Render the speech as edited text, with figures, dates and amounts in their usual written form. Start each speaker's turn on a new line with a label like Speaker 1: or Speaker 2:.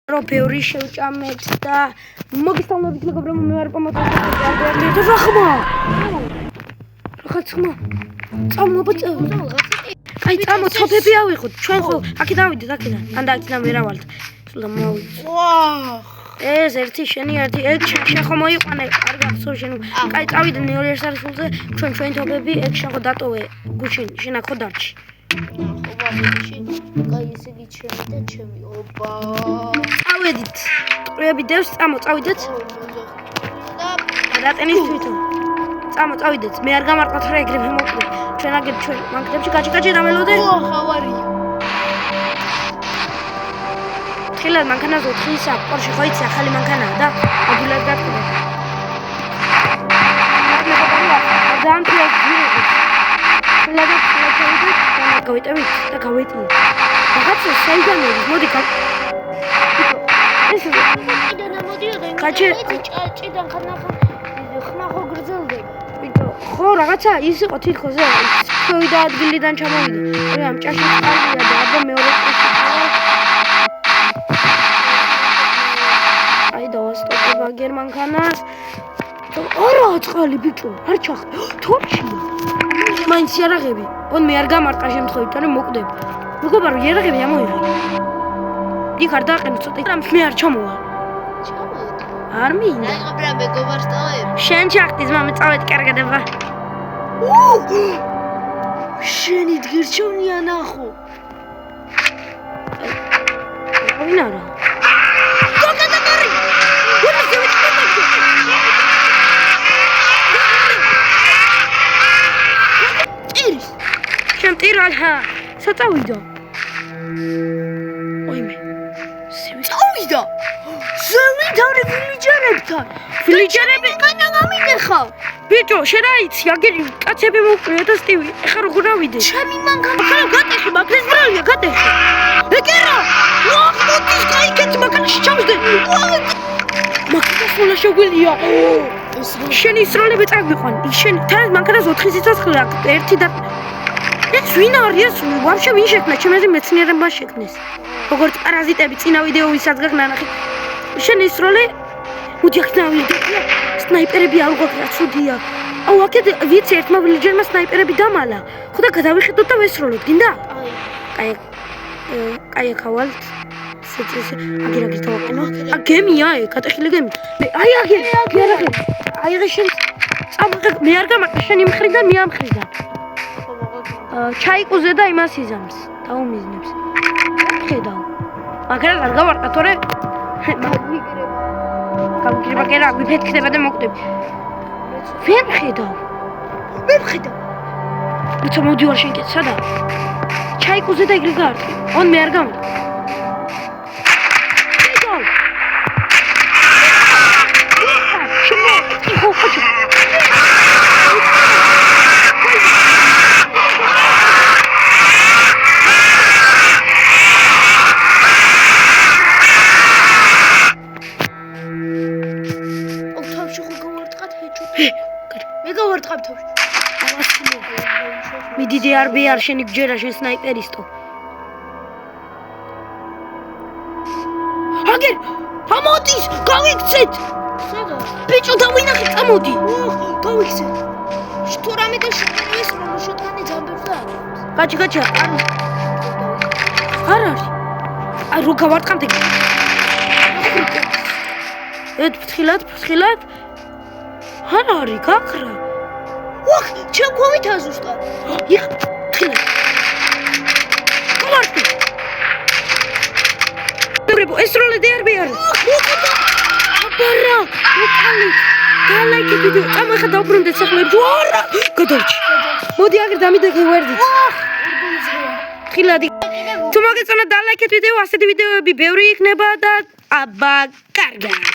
Speaker 1: Robbery შევჭამეთ და მოგესალმებით მეგობრებო, მე ვარ პომატოზე და ხმა. ხმა. აი, წამოწოფები ავიღოთ. ჩვენ ხო აქედან ავიდეთ, აქედან. ან აქედან ვერავალთ. სულ მოვიდეთ.
Speaker 2: ვაჰ.
Speaker 1: ეს ერთი შენი ერთი ეგ შენ ხო მოიყვანე, არ გახსოვ შენ. აი, წავიდე მეორე სართულზე, ჩვენ თოფები ეგ შენ ხო დატოვე გუშინ, შენ აქ ხო დარჩი.
Speaker 2: Კაი ისინი ჩემი და ჩემი. ოპა.
Speaker 1: წავედით. ტყუები დევს, წავიდეთ. და ტენის თვითონ. წავიდეთ. მე არ გამარტყოთ რა ეგრევე მოკლე. ჩვენ აგეთ ჩვენ მანქანებში გაჭი დამელოდე.
Speaker 2: ხავარია.
Speaker 1: ხილად მანქანაზე 4-ისა, პორშე ხო იცი ახალი მანქანაა და ადვილად გატყდა. ძალიან ფიაქ გირი. გავიტევით და გავეტინე. რაღაცა საიდანელი, მოდი ეს
Speaker 2: კიდე მოდიოდა, ჭაჭიდან ხმა ხო გრძელდება.
Speaker 1: ბიჭო, ხო რაღაცა ის იყო თითქოს რა, ცხოვიდა ადგილიდან ჩამოვიდა. ამ ჭაში წყალია და აბა მეორე წუთი. აი დავასტოპებ აგერ მანქანას. არა წყალი ბიჭო, არ ჩახ. თორჩია. მაინც იარაღები. ონ მე არ გამარტყა შემთხვევით, რომ მოკვდები. მეგობარო, იარაღები ამოიღე. იქ არ დააყენე ცოტა, რამ მე არ ჩამოვა. არ მინდა.
Speaker 2: დაიღებრა მეგობარს დავაებ.
Speaker 1: შენ ჩახტის მამა წავედ კარგადება.
Speaker 2: შენი დგირჩევნია ნახო.
Speaker 1: ვინ არა?
Speaker 2: გოგადაგარი.
Speaker 1: ტირალჰა საწავიდა ოიმე
Speaker 2: წავიდა ზევიდარი ვილიჯერებთან გამიდეხა
Speaker 1: ბიჭო შენ რა იცი აგერი კაცები მოვყრია და სტივი ეხლა როგორ ავიდე
Speaker 2: ჩემი მანქანა
Speaker 1: ახლა გატეხი მაგას ბრალია გატეხი
Speaker 2: ეგერა მოხმოდის გაიქეთ მანქანაში ჩავსდე
Speaker 1: მანქანა სულა შეგვილია შენი სროლები წაგვიყვან შენ თან მანქანას 4 სიცოცხლე აქვს ერთი და ეს ვინ არის? ვაფშე ვინ შექმნა? ჩემზე მეცნიერება შექმნეს. როგორც პარაზიტები წინა ვიდეოისაც გაგნანახი. შენ ის როლი უდიახნავი სნაიპერები არ გვაქვს ცუდია. აუ აქეთ ვიცი ერთმა ვილიჯერმა სნაიპერები დამალა. ხო და გადავიხედოთ და ვესროლოთ, გინდა? აი ხავალთ. აგერაგერ თავაკენო. გემია ეგ, კატეხილი გემი. აი აგერ. აი შენ წამოღე მე არ გამარტყა შენ იმ მხრიდან მე ამ მხრიდან. ჩაიკუზე და იმას იზამს დაუმიზნებს. ხედავ. მაგრამ არ გავარტყა თორე გამიგრება კერა ვიფეთქდება და მოკვდები. ვერ ხედავ. უცა მოდი ვარ შენ კეთ სადა? ჩაიკუზე და ეგრე გაარტყი. ონ მე არ გამარტყა. ხედავ.
Speaker 2: მე გავარტყავ თავს.
Speaker 1: მიდიდე არბე არ შენი გჯერა შენ სნაიპერისტო. აგერ ამოდის გავიქცეთ.
Speaker 2: სადა?
Speaker 1: ბიჭო დავინახე წამოდი.
Speaker 2: გავიქცეთ. შტურამე და შტურამეს რომ შოტგანი ძამბერზე არის.
Speaker 1: გაჩა არ არის. აი რო გავარტყამდი. ფთხილად. არ არის გაქრა.
Speaker 2: ვახ, ჩემ გოვითა ზუსტად.
Speaker 1: იქ ფთხილად. გავარტყი. მებრებო ეს როლი დერბი არის. აბარა, უკალი. დალაიქი ვიდეო. წამო ხა დავბრუნდეთ სახლებში. არა, გადავჭი. მოდი აგერ დამიდეხე ვერდით. ფთხილადი. თუ მოგეწონა დალაიქეთ ვიდეო, ასეთი ვიდეოები ბევრი იქნება და აბა კარგია.